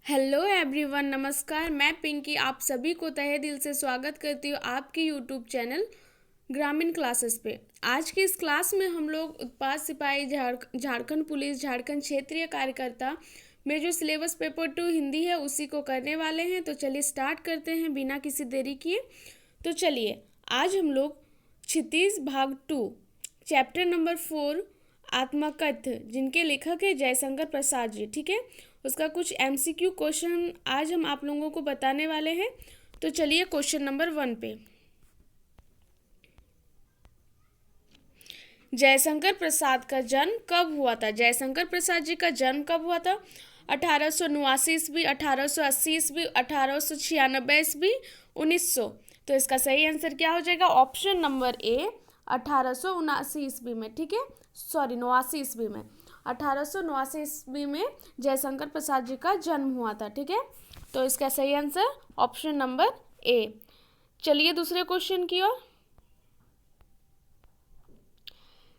Hello everyone, नमस्कार। मैं पिंकी आप सभी को तहे दिल से स्वागत करती हूँ आपके यूट्यूब चैनल ग्रामीण क्लासेस पे। आज की इस क्लास में हम लोग उत्पाद सिपाही झारखंड पुलिस झारखंड क्षेत्रीय कार्यकर्ता में जो सिलेबस पेपर 2 हिंदी है उसी को करने वाले हैं। तो चलिए स्टार्ट करते हैं बिना किसी देरी किए। तो चलिए आज हम लोग क्षितिज भाग 2 चैप्टर नंबर 4 आत्मकथ्य, जिनके लेखक है जयशंकर प्रसाद जी, ठीक है, उसका कुछ एमसीक्यू क्वेश्चन आज हम आप लोगों को बताने वाले हैं। तो चलिए क्वेश्चन नंबर 1 पे। जयशंकर प्रसाद का जन्म कब हुआ था? जयशंकर प्रसाद जी का जन्म कब हुआ था? 1889 ईस्वी, 1880 ईस्वी, 1896 ईस्वी, 1900। तो इसका सही आंसर क्या हो जाएगा? ऑप्शन नंबर ए 1879 ईस्वी में, ठीक है, सॉरी 89 ईस्वी में, 1889 ईस्वी में जयशंकर प्रसाद जी का जन्म हुआ था, ठीक है। तो इसका सही आंसर ऑप्शन नंबर ए। चलिए दूसरे क्वेश्चन की ओर।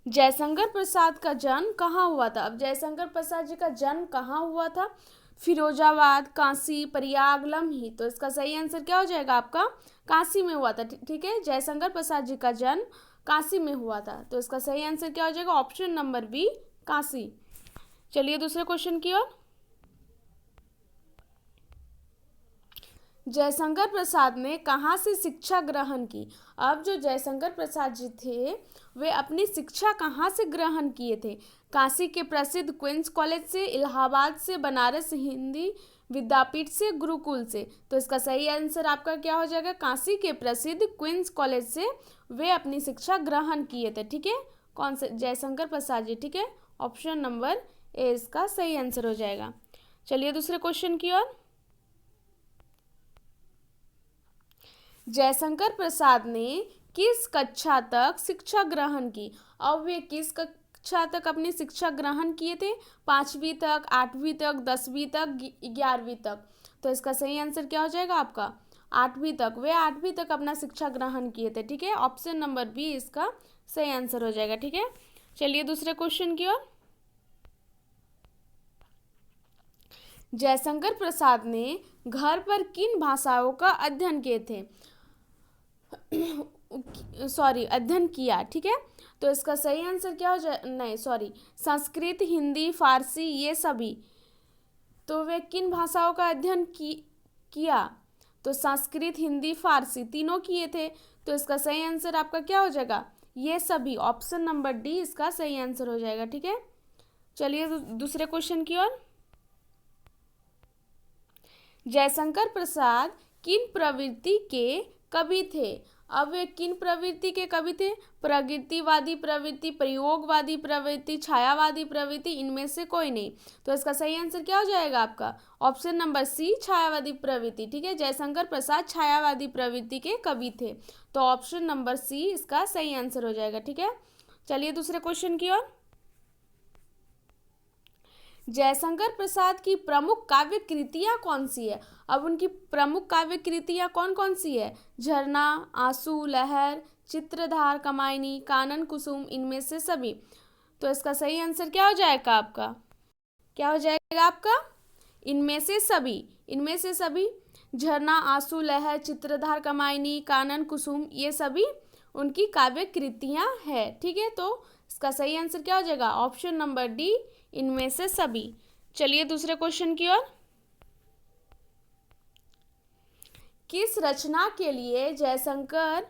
जयशंकर प्रसाद का जन्म कहाँ हुआ था? अब जयशंकर प्रसाद जी का जन्म कहाँ हुआ था? फिरोजाबाद, काशी, प्रयाग, लम्ही। तो इसका सही आंसर क्या हो जाएगा आपका? काशी में हुआ था, ठीक है। जयशंकर प्रसाद जी का जन्म काशी में हुआ था। तो इसका सही आंसर क्या हो जाएगा? Option number B Kashi. चलिए दूसरे क्वेश्चन की ओर। जयशंकर प्रसाद ने कहाँ से शिक्षा ग्रहण की? अब जो जयशंकर प्रसाद जी थे वे अपनी शिक्षा कहाँ से ग्रहण किए थे? काशी के प्रसिद्ध क्वींस कॉलेज से, इलाहाबाद से, बनारस हिंदी विद्यापीठ से, गुरुकुल से। तो इसका सही आंसर आपका क्या हो जाएगा? काशी के प्रसिद्ध क्वींस कॉलेज से वे अपनी शिक्षा ग्रहण किए थे, ठीक है। कौन से? जयशंकर प्रसाद जी, ठीक है। ऑप्शन नंबर ए इसका सही आंसर हो जाएगा। चलिए दूसरे क्वेश्चन की ओर। जयशंकर प्रसाद ने किस कक्षा तक शिक्षा ग्रहण की? अब वे किस कक्षा तक अपनी शिक्षा ग्रहण किए थे? 5वीं तक, 8वीं तक, 10वीं तक, 11वीं तक। तो इसका सही आंसर क्या हो जाएगा आपका? 8वीं तक। वे 8वीं तक अपना शिक्षा ग्रहण किए थे, ठीक है। ऑप्शन नंबर बी इसका सही आंसर हो जाएगा, ठीक है। चलिए दूसरे क्वेश्चन की ओर। जयशंकर प्रसाद ने घर पर किन भाषाओं का अध्ययन किए थे? सॉरी अध्ययन किया, ठीक है। तो इसका सही आंसर क्या हो जाए? नहीं सॉरी, संस्कृत, हिंदी, फारसी, ये सभी। तो वे किन भाषाओं का अध्ययन किया? तो संस्कृत, हिंदी, फारसी तीनों किए थे। तो इसका सही आंसर आपका क्या हो जाएगा? ये सभी। ऑप्शन नंबर डी इसका सही आंसर हो जाएगा, ठीक है। चलिए दूसरे क्वेश्चन की ओर। जयशंकर प्रसाद किन प्रवृत्ति के कवि थे? अब वे किन प्रवृत्ति के कवि थे? प्रगतिवादी प्रवृत्ति, प्रयोगवादी प्रवृत्ति, छायावादी प्रवृत्ति, इनमें से कोई नहीं। तो इसका सही आंसर क्या हो जाएगा आपका? ऑप्शन नंबर सी छायावादी प्रवृत्ति, ठीक है। जयशंकर प्रसाद छायावादी प्रवृत्ति के कवि थे। तो ऑप्शन नंबर सी इसका सही आंसर हो जाएगा, ठीक है। चलिए दूसरे क्वेश्चन की ओर। जयशंकर प्रसाद की प्रमुख काव्य कृतियाँ कौन सी है? अब उनकी प्रमुख काव्य कृतियाँ कौन कौन सी है? झरना, आंसू, लहर, चित्रधार, कमायनी, कानन कुसुम, इनमें से सभी। तो इसका सही आंसर क्या हो जाएगा आपका? क्या हो जाएगा आपका? इनमें से सभी। इनमें से सभी झरना, आंसू, लहर, चित्रधार, कमायनी, कानन कुसुम, ये सभी उनकी काव्य कृतियाँ है, ठीक है। तो इसका सही आंसर क्या हो जाएगा? ऑप्शन नंबर डी इनमें से सभी। चलिए दूसरे क्वेश्चन की ओर। किस रचना के लिए जयशंकर,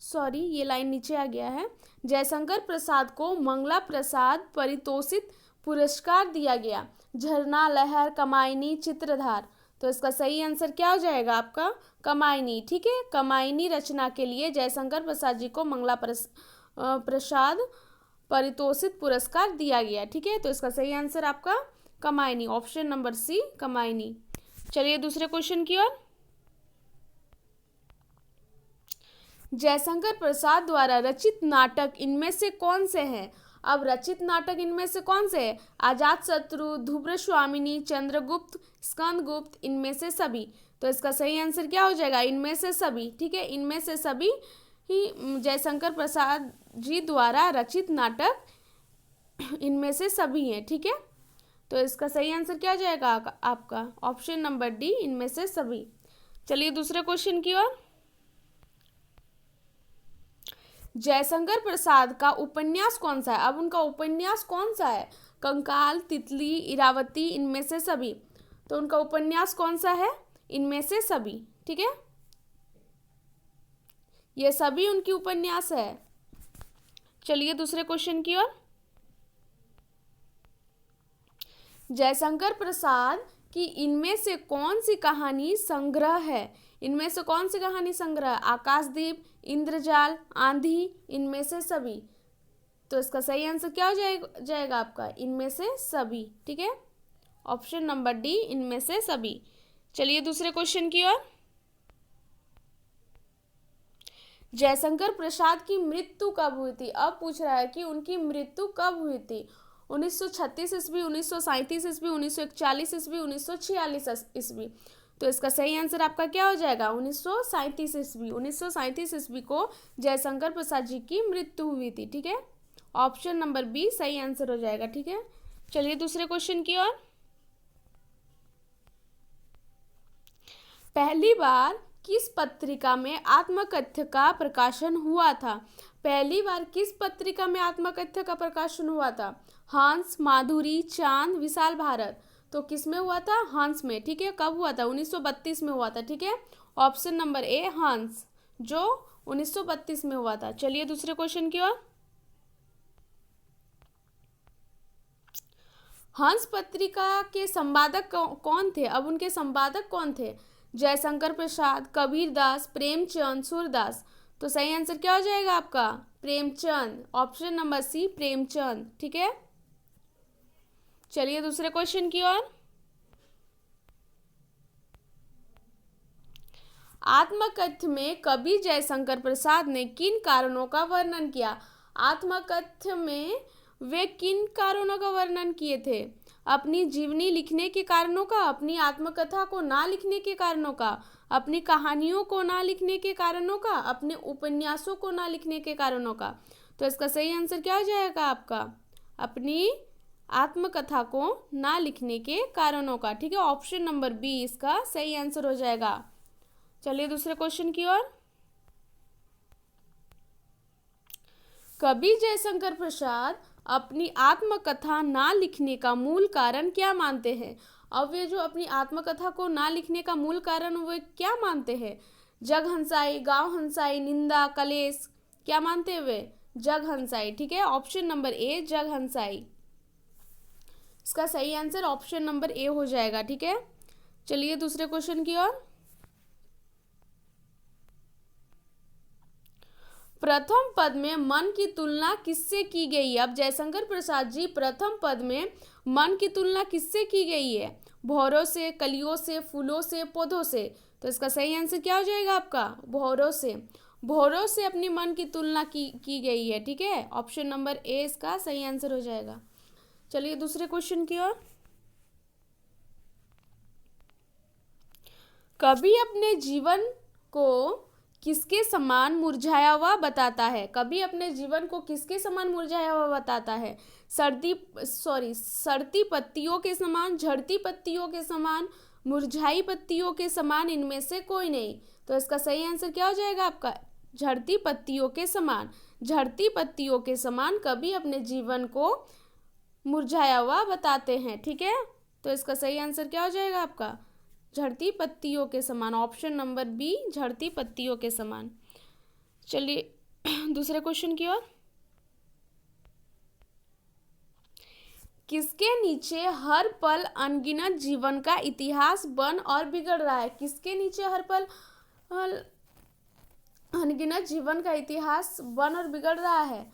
सॉरी ये लाइन नीचे आ गया है, जयशंकर प्रसाद को मंगला प्रसाद पारितोषिक पुरस्कार दिया गया? झरना, लहर, कमायनी, चित्रधार। तो इसका सही आंसर क्या हो जाएगा आपका? कमायनी, ठीक है। कमायनी रचना के लिए जयशंकर प्रसाद जी को मंगला प्रसाद पारितोषिक पुरस्कार दिया गया, ठीक है। तो इसका सही आंसर आपका कमायनी, ऑप्शन नंबर सी कमायनी। चलिए दूसरे क्वेश्चन की ओर। जयशंकर प्रसाद द्वारा रचित नाटक इनमें से कौन से हैं? अब रचित नाटक इनमें से कौन से हैं? आजाद शत्रु, ध्रुव स्वामिनी, चंद्रगुप्त, स्कंदगुप्त, इनमें से सभी। तो इसका सही आंसर क्या हो जाएगा? इनमें से सभी, ठीक है। इनमें से सभी ही जयशंकर प्रसाद जी द्वारा रचित नाटक इनमें से सभी हैं, ठीक है। तो इसका सही आंसर क्या हो जाएगा आपका? ऑप्शन नंबर डी, इनमें से सभी। चलिए दूसरे क्वेश्चन की ओर। जयशंकर प्रसाद का उपन्यास कौन सा है? अब उनका उपन्यास कौन सा है? कंकाल, तितली, इरावती, इनमें से सभी। तो उनका उपन्यास कौन सा है? इनमें से सभी। ठीक है, ये सभी उनकी उपन्यास है। चलिए दूसरे क्वेश्चन की ओर। जयशंकर प्रसाद की इनमें से कौन सी कहानी संग्रह है? इनमें से कौन सी कहानी संग्रह? आकाशदीप, इंद्रजाल, आंधी, इनमें से सभी। तो इसका सही आंसर क्या हो जाएगा आपका? इनमें से सभी। ठीक है, ऑप्शन नंबर डी, इनमें से सभी। चलिए दूसरे क्वेश्चन की ओर। जयशंकर प्रसाद की मृत्यु कब हुई थी? अब पूछ रहा है कि उनकी मृत्यु कब हुई थी। 1936 ईस्वी, 1937 ईस्वी, 1941 ईस्वी, 1946 ईस्वी। तो इसका सही आंसर आपका क्या हो जाएगा? 1937 ईस्वी। 1937 ईस्वी को जयशंकर प्रसाद जी की मृत्यु हुई थी। ठीक है, ऑप्शन नंबर बी सही आंसर हो जाएगा। ठीक है, चलिए दूसरे क्वेश्चन की ओर। पहली बार किस पत्रिका में आत्मकथ्य का प्रकाशन हुआ था? पहली बार किस पत्रिका में आत्मकथ्य का प्रकाशन हुआ था? हंस, माधुरी, चांद, विशाल भारत। तो किस में हुआ था? हंस में। ठीक है, कब हुआ था? 1932 में हुआ था। ठीक है, ऑप्शन नंबर ए हंस, जो 1932 में हुआ था। चलिए दूसरे क्वेश्चन की ओर। हंस पत्रिका के संपादक कौन थे? अब उनके संपादक कौन थे? जयशंकर प्रसाद, कबीर दास, प्रेमचंद, सूरदास। तो सही आंसर क्या हो जाएगा आपका? Premchand, option number C, Premchand. ठीक है, चलिए दूसरे क्वेश्चन की ओर। आत्मकथ्य में कवि जयशंकर प्रसाद ने किन कारणों का वर्णन किया? आत्मकथ्य में वे किन कारणों का वर्णन किए थे? अपनी जीवनी लिखने के कारणों का, अपनी आत्मकथा को ना लिखने के कारणों का, अपनी कहानियों को ना लिखने के कारणों का, अपने उपन्यासों को ना लिखने के कारणों का। तो इसका सही आंसर क्या हो जाएगा आपका? अपनी आत्मकथा को ना लिखने के कारणों का। ठीक है, ऑप्शन नंबर बी इसका सही आंसर हो जाएगा। चलिए दूसरे क्वेश्चन की ओर। कवि जयशंकर प्रसाद अपनी आत्मकथा ना लिखने का मूल कारण क्या मानते हैं? अब वे जो अपनी आत्मकथा को ना लिखने का मूल कारण वे क्या मानते हैं? जग हंसाई, गांव हंसाई, निंदा, कलेश, क्या मानते हैं वे? जग हंसाई। ठीक है, ऑप्शन नंबर ए जग हंसाई। इसका सही आंसर ऑप्शन नंबर ए हो जाएगा। ठीक है, चलिए दूसरे क्वेश्चन की ओर। प्रथम पद में मन की तुलना किससे की गई है? अब जयशंकर प्रसाद जी प्रथम पद में मन की तुलना किससे की गई है? भौरों से, कलियों से, फूलों से, पौधों से। तो इसका सही आंसर क्या हो जाएगा आपका? भौरों से। भौरों से अपनी मन की तुलना की गई है। ठीक है, ऑप्शन नंबर ए इसका सही आंसर हो जाएगा। चलिए दूसरे क्वेश्चन की ओर। कवि अपने जीवन को किसके समान मुरझाया हुआ बताता है? कवि अपने जीवन को किसके समान मुरझाया हुआ बताता है? सड़ती पत्तियों के समान, झड़ती पत्तियों के समान, मुरझाई पत्तियों के समान, इनमें से कोई नहीं। तो इसका सही आंसर क्या हो जाएगा आपका? झड़ती पत्तियों के समान। झड़ती पत्तियों के समान कवि अपने जीवन को मुरझाया हुआ बताते हैं। ठीक है, तो इसका सही आंसर क्या हो जाएगा आपका? झड़ती पत्तियों के समान, ऑप्शन नंबर बी झड़ती पत्तियों के समान। चलिए दूसरे क्वेश्चन की ओर। किसके नीचे हर पल अनगिनत जीवन का इतिहास बन और बिगड़ रहा है? किसके नीचे हर पल अनगिनत जीवन का इतिहास बन और बिगड़ रहा है?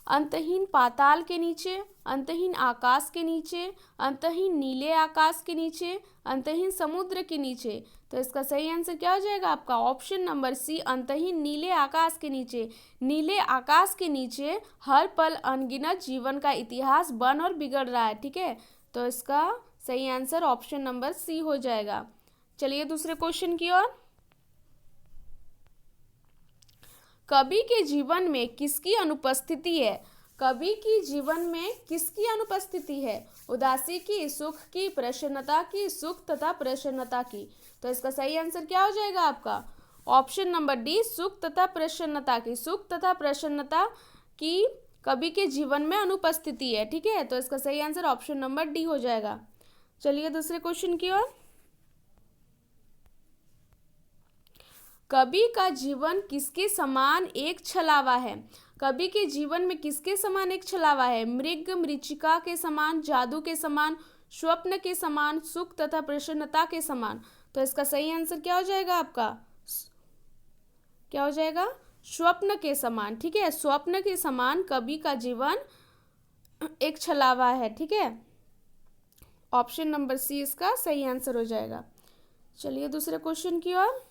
अंतहीन पाताल के नीचे, अंतहीन आकाश के नीचे, अंतहीन नीले आकाश के नीचे, अंतहीन समुद्र के नीचे। तो इसका सही आंसर क्या हो जाएगा आपका? ऑप्शन नंबर सी अंतहीन नीले आकाश के नीचे। नीले आकाश के नीचे हर पल अनगिनत जीवन का इतिहास बन और बिगड़ रहा है। ठीक है, तो इसका सही आंसर ऑप्शन नंबर सी हो जाएगा। चलिए दूसरे क्वेश्चन की ओर। कवि के जीवन में किसकी अनुपस्थिति है? कवि की जीवन में किसकी अनुपस्थिति है? उदासी की, सुख की, प्रसन्नता की, सुख तथा प्रसन्नता की। तो इसका सही आंसर क्या हो जाएगा आपका? ऑप्शन नंबर डी, सुख तथा प्रसन्नता की। सुख तथा प्रसन्नता की कवि के जीवन में अनुपस्थिति है। ठीक है, तो इसका सही आंसर ऑप्शन नंबर डी हो जाएगा। चलिए दूसरे क्वेश्चन की ओर। कवि का जीवन किसके समान एक छलावा है? कवि के जीवन में किसके समान एक छलावा है? मृग मरीचिका के समान, जादू के समान, स्वप्न के समान, सुख तथा प्रसन्नता के समान। तो इसका सही आंसर क्या हो जाएगा आपका? क्या हो जाएगा? स्वप्न के समान। ठीक है, स्वप्न के समान कवि का जीवन एक छलावा है। ठीक है, ऑप्शन नंबर सी इसका सही आंसर हो जाएगा। चलिए दूसरे क्वेश्चन की ओर।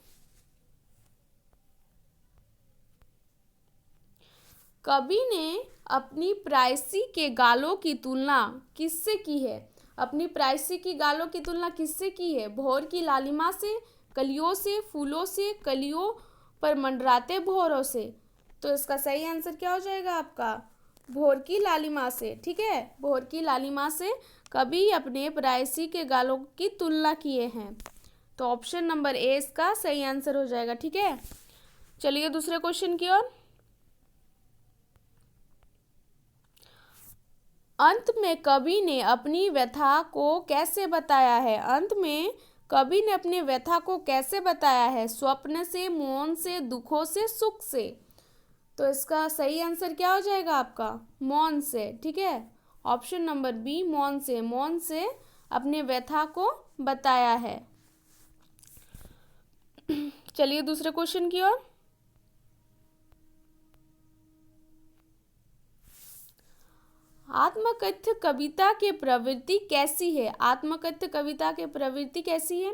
कवि ने अपनी प्रायसी के गालों की तुलना किससे की है? अपनी प्रायसी की गालों की तुलना किससे की है? भोर की लालिमा से, कलियों से, फूलों से, कलियों पर मंडराते भोरों से। तो इसका सही आंसर क्या हो जाएगा आपका? भोर की लालिमा से। ठीक है, भोर की लालिमा से कवि अपने प्रायसी के गालों की तुलना किए हैं। तो ऑप्शन नंबर ए इसका सही आंसर हो जाएगा। ठीक है, चलिए दूसरे क्वेश्चन की ओर। अंत में कवि ने अपनी व्यथा को कैसे बताया है? अंत में कवि ने अपनी व्यथा को कैसे बताया है? स्वप्न से, मौन से, दुखों से, सुख से। तो इसका सही आंसर क्या हो जाएगा आपका? मौन से। ठीक है, ऑप्शन नंबर बी, मौन से। मौन से अपने व्यथा को बताया है। चलिए दूसरे क्वेश्चन की ओर। आत्मकथ्य कविता की प्रवृत्ति कैसी है? आत्मकथ्य कविता की प्रवृत्ति कैसी है?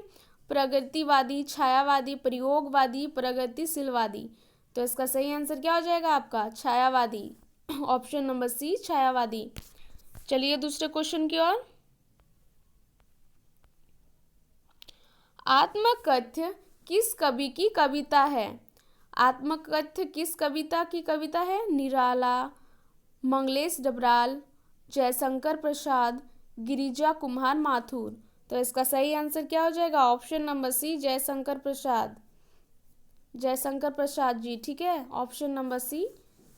प्रगतिवादी, छायावादी, प्रयोगवादी, प्रगतिशीलवादी। तो इसका सही आंसर क्या हो जाएगा आपका? छायावादी। ऑप्शन नंबर सी, छायावादी। चलिए दूसरे क्वेश्चन की ओर। आत्मकथ्य किस कवि की कविता है? आत्मकथ्य किस कविता की कविता है? निराला, मंगलेश डबराल, जयशंकर प्रसाद, गिरिजा कुमार माथुर। तो इसका सही आंसर क्या हो जाएगा? ऑप्शन नंबर सी, जयशंकर प्रसाद। जयशंकर प्रसाद जी। ठीक है, ऑप्शन नंबर सी,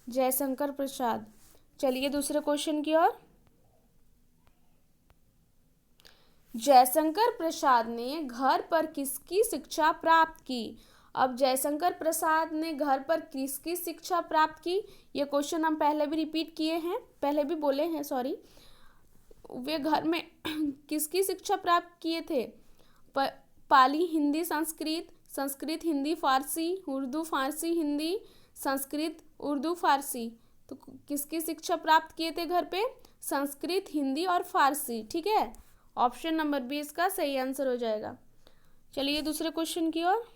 जयशंकर प्रसाद। चलिए दूसरे क्वेश्चन की ओर। जयशंकर प्रसाद ने घर पर किसकी शिक्षा प्राप्त की? अब जयशंकर प्रसाद ने घर पर किसकी शिक्षा प्राप्त की? ये क्वेश्चन हम पहले भी रिपीट किए हैं, पहले भी बोले हैं, सॉरी। वे घर में किसकी शिक्षा प्राप्त किए थे? पाली, हिंदी, संस्कृत, संस्कृत हिंदी फारसी, उर्दू फारसी हिंदी, संस्कृत उर्दू फारसी। तो किसकी शिक्षा प्राप्त किए थे घर पे? संस्कृत, हिंदी और फारसी। ठीक है, ऑप्शन नंबर बी इसका सही आंसर हो जाएगा। चलिए दूसरे क्वेश्चन की ओर।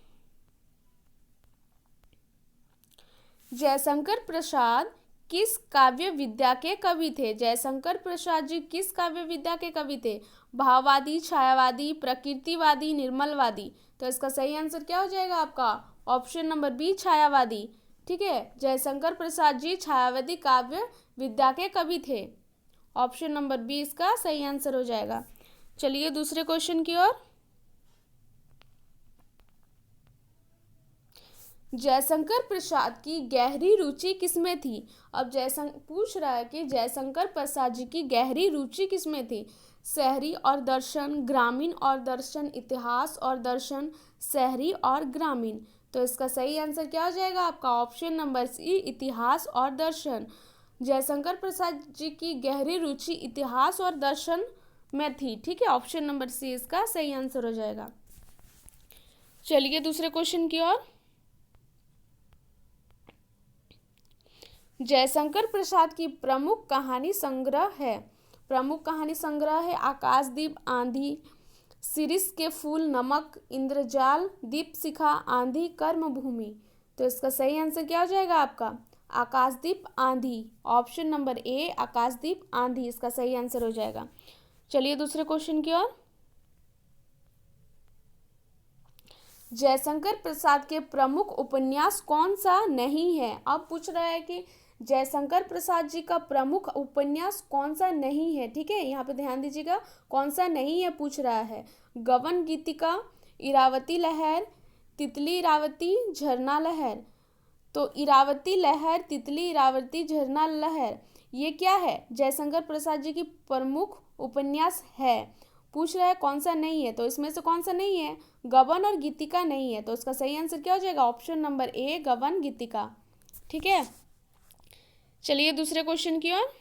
जयशंकर प्रसाद किस काव्य विद्या के कवि थे? जयशंकर प्रसाद जी किस काव्य विद्या के कवि थे? भाववादी, छायावादी, प्रकृतिवादी, निर्मलवादी। तो इसका सही आंसर क्या हो जाएगा आपका? ऑप्शन नंबर बी, छायावादी। ठीक है, जयशंकर प्रसाद जी छायावादी काव्य विद्या के कवि थे। ऑप्शन नंबर बी इसका सही आंसर हो जाएगा। चलिए दूसरे क्वेश्चन की ओर। जयशंकर प्रसाद की गहरी रुचि किसमें थी? अब जयशंकर पूछ रहा है कि जयशंकर प्रसाद जी की गहरी रुचि किसमें थी? शहरी और दर्शन, ग्रामीण और दर्शन, इतिहास और दर्शन, शहरी और ग्रामीण। तो इसका सही आंसर क्या हो जाएगा आपका? ऑप्शन नंबर सी, इतिहास और दर्शन। जयशंकर प्रसाद जी की गहरी रुचि इतिहास और दर्शन में थी। ठीक है, ऑप्शन नंबर सी इसका सही आंसर हो जाएगा। चलिए दूसरे क्वेश्चन की ओर। जयशंकर प्रसाद की प्रमुख कहानी संग्रह है। प्रमुख कहानी संग्रह है आकाशदीप, आंधी, शिरीष के फूल, नमक, इंद्रजाल, दीपशिखा, आंधी, कर्मभूमि। तो इसका सही आंसर क्या हो जाएगा आपका? आकाशदीप, आंधी। ऑप्शन नंबर ए, आकाशदीप, आंधी इसका सही आंसर हो जाएगा। चलिए दूसरे क्वेश्चन की ओर। जयशंकर प्रसाद के प्रमुख उपन्यास कौन सा नहीं है? अब पूछ रहा है कि जयशंकर प्रसाद जी का प्रमुख उपन्यास कौन सा नहीं है? ठीक है, यहाँ पे ध्यान दीजिएगा, कौन सा नहीं है पूछ रहा है। गबन गीतिका, इरावती लहर, तितली इरावती, झरना लहर। तो इरावती लहर, तितली इरावती, झरना लहर, ये क्या है? जयशंकर प्रसाद जी की प्रमुख उपन्यास है। पूछ रहा है कौन सा नहीं है, तो इसमें से कौन सा नहीं है? गबन और गीतिका नहीं है, तो इसका सही आंसर क्या हो जाएगा? ऑप्शन नंबर ए, गबन गीतिका। ठीक है, चलिए दूसरे क्वेश्चन की ओर।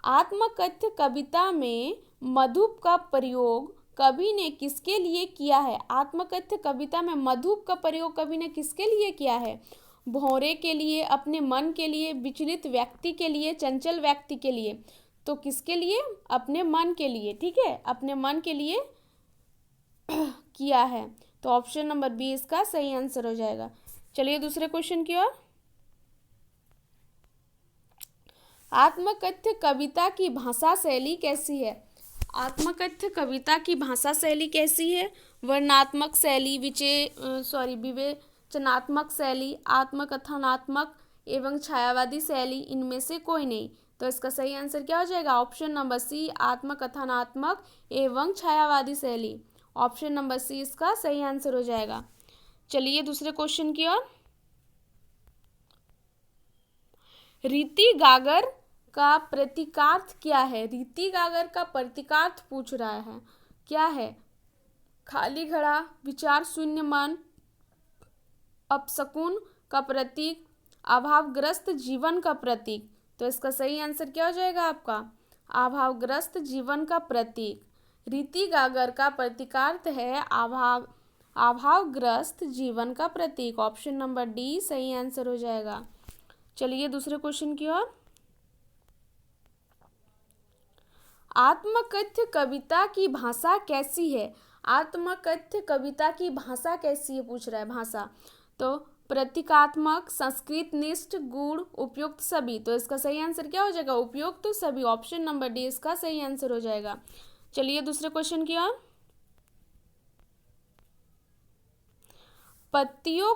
आत्मकथ्य कविता में मधुप का प्रयोग कवि ने किसके लिए किया है? आत्मकथ्य कविता में मधुप का प्रयोग कवि ने किसके लिए किया है? भौरे के लिए, अपने मन के लिए, विचलित व्यक्ति के लिए, चंचल व्यक्ति के लिए। तो किसके लिए? अपने मन के लिए। ठीक है, अपने मन के लिए किया है, तो ऑप्शन नंबर बी इसका सही आंसर हो जाएगा। चलिए दूसरे क्वेश्चन की ओर। आत्मकथ्य कविता की भाषा शैली कैसी है? आत्मकथ्य कविता की भाषा शैली कैसी है? वर्णनात्मक शैली, विवेचनात्मक शैली, आत्मकथनात्मक एवं छायावादी शैली, इनमें से कोई नहीं। तो इसका सही आंसर क्या हो जाएगा? ऑप्शन नंबर सी, आत्मकथनात्मक एवं छायावादी शैली। ऑप्शन नंबर सी इसका सही आंसर हो जाएगा। चलिए दूसरे क्वेश्चन की ओर। रीति गागर का प्रतीकार्थ क्या है? रीति गागर का प्रतीकार्थ पूछ रहा है, क्या है? खाली घड़ा, विचार शून्य मन, अपशकुन का प्रतीक, अभावग्रस्त जीवन का प्रतीक। तो इसका सही आंसर क्या हो जाएगा आपका? अभावग्रस्त जीवन का प्रतीक। रीति गागर का प्रतीकार्थ है अभावग्रस्त जीवन का प्रतीक। ऑप्शन नंबर डी सही आंसर हो जाएगा। चलिए दूसरे क्वेश्चन की ओर। आत्मकथ्य कविता की भाषा कैसी है? आत्मकथ्य कविता की भाषा कैसी है पूछ रहा है, भाषा। तो प्रतीकात्मक, संस्कृत निष्ठ, गूढ़, उपयुक्त, सभी। तो इसका सही आंसर क्या हो जाएगा? उपयुक्त सभी। ऑप्शन नंबर डी इसका सही आंसर हो जाएगा। चलिए दूसरे क्वेश्चन की ओर। पत्तियों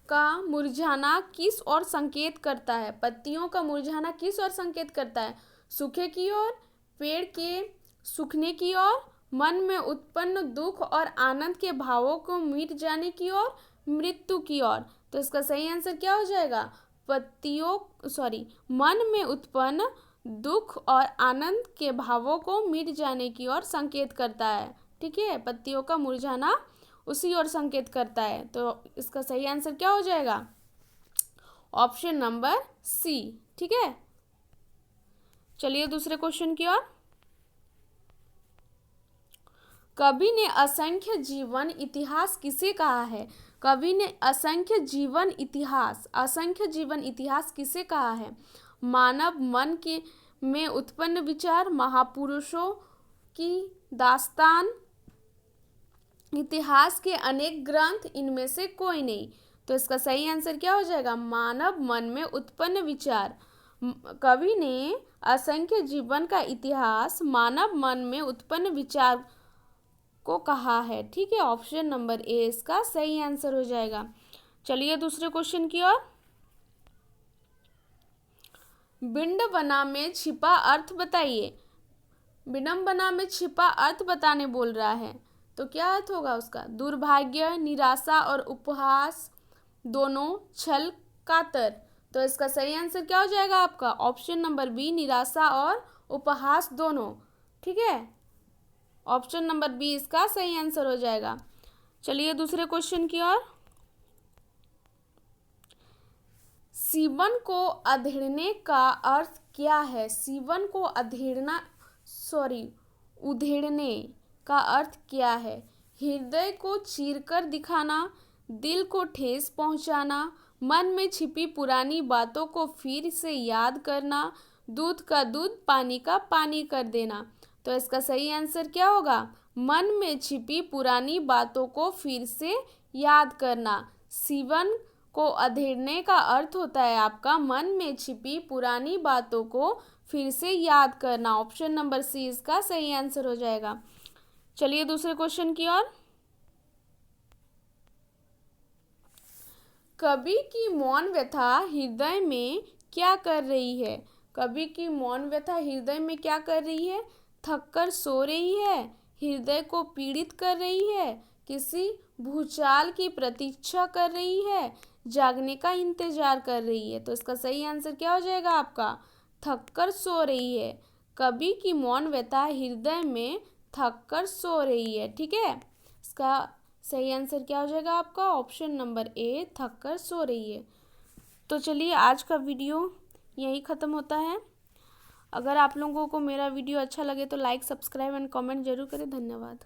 का मुरझाना किस ओर संकेत करता है? पत्तियों का मुरझाना किस ओर संकेत करता है? सूखे की ओर, पेड़ के सूखने की ओर, मन में उत्पन्न दुख और आनंद के भावों को मिट जाने की ओर, मृत्यु की ओर। तो इसका सही आंसर क्या हो जाएगा? मन में उत्पन्न दुख और आनंद के भावों को मिट जाने की ओर संकेत करता है। ठीक है, पत्तियों का मुरझाना उसी ओर संकेत करता है। तो इसका सही आंसर क्या हो जाएगा? Option number C. ठीक है, चलिए दूसरे क्वेश्चन की ओर। कवि ने असंख्य जीवन इतिहास किसे कहा है? कवि ने असंख्य जीवन इतिहास किसे कहा है? मानव मन के में उत्पन्न विचार, महापुरुषों की दास्तान, इतिहास के अनेक ग्रंथ, इनमें से कोई नहीं। तो इसका सही आंसर क्या हो जाएगा? मानव मन में उत्पन्न विचार। कवि ने असंख्य जीवन का इतिहास मानव मन में उत्पन्न विचार को कहा है। ठीक है, ऑप्शन नंबर ए इसका सही आंसर हो जाएगा। चलिए दूसरे क्वेश्चन की ओर। विडंबना में छिपा अर्थ बताइए। विडंबना में छिपा अर्थ बताने बोल रहा है, तो क्या अर्थ होगा उसका? दुर्भाग्य, निराशा और उपहास दोनों, छल, कातर। तो इसका सही आंसर क्या हो जाएगा आपका? ऑप्शन नंबर बी, निराशा और उपहास दोनों। ठीक है, ऑप्शन नंबर बी इसका सही आंसर हो जाएगा। चलिए दूसरे क्वेश्चन की ओर। सीवन को अधेड़ने का अर्थ क्या है? सीवन को उधेड़ने का अर्थ क्या है? हृदय को चीरकर दिखाना, दिल को ठेस पहुंचाना, मन में छिपी पुरानी बातों को फिर से याद करना, दूध का दूध, पानी का पानी कर देना। तो इसका सही आंसर क्या होगा? मन में छिपी पुरानी बातों को फिर से याद करना। सीवन को अधेड़ने का अर्थ होता है आपका मन में छिपी पुरानी बातों को फिर से याद करना। ऑप्शन नंबर सी इसका सही आंसर हो जाएगा। चलिए दूसरे क्वेश्चन की ओर। कवि की मौन व्यथा हृदय में क्या कर रही है? कवि की मौन व्यथा हृदय में क्या कर रही है? थक कर सो रही है, हृदय को पीड़ित कर रही है, किसी भूचाल की प्रतीक्षा कर रही है, जागने का इंतजार कर रही है। तो इसका सही आंसर क्या हो जाएगा आपका? थक कर सो रही है। कवि की मौन व्यथा हृदय में थक कर सो रही है। ठीक है, इसका सही आंसर क्या हो जाएगा आपका? ऑप्शन नंबर ए, थक कर सो रही है। तो चलिए आज का वीडियो यहीं ख़त्म होता है। अगर आप लोगों को मेरा वीडियो अच्छा लगे तो लाइक, सब्सक्राइब एंड कमेंट जरूर करें। धन्यवाद।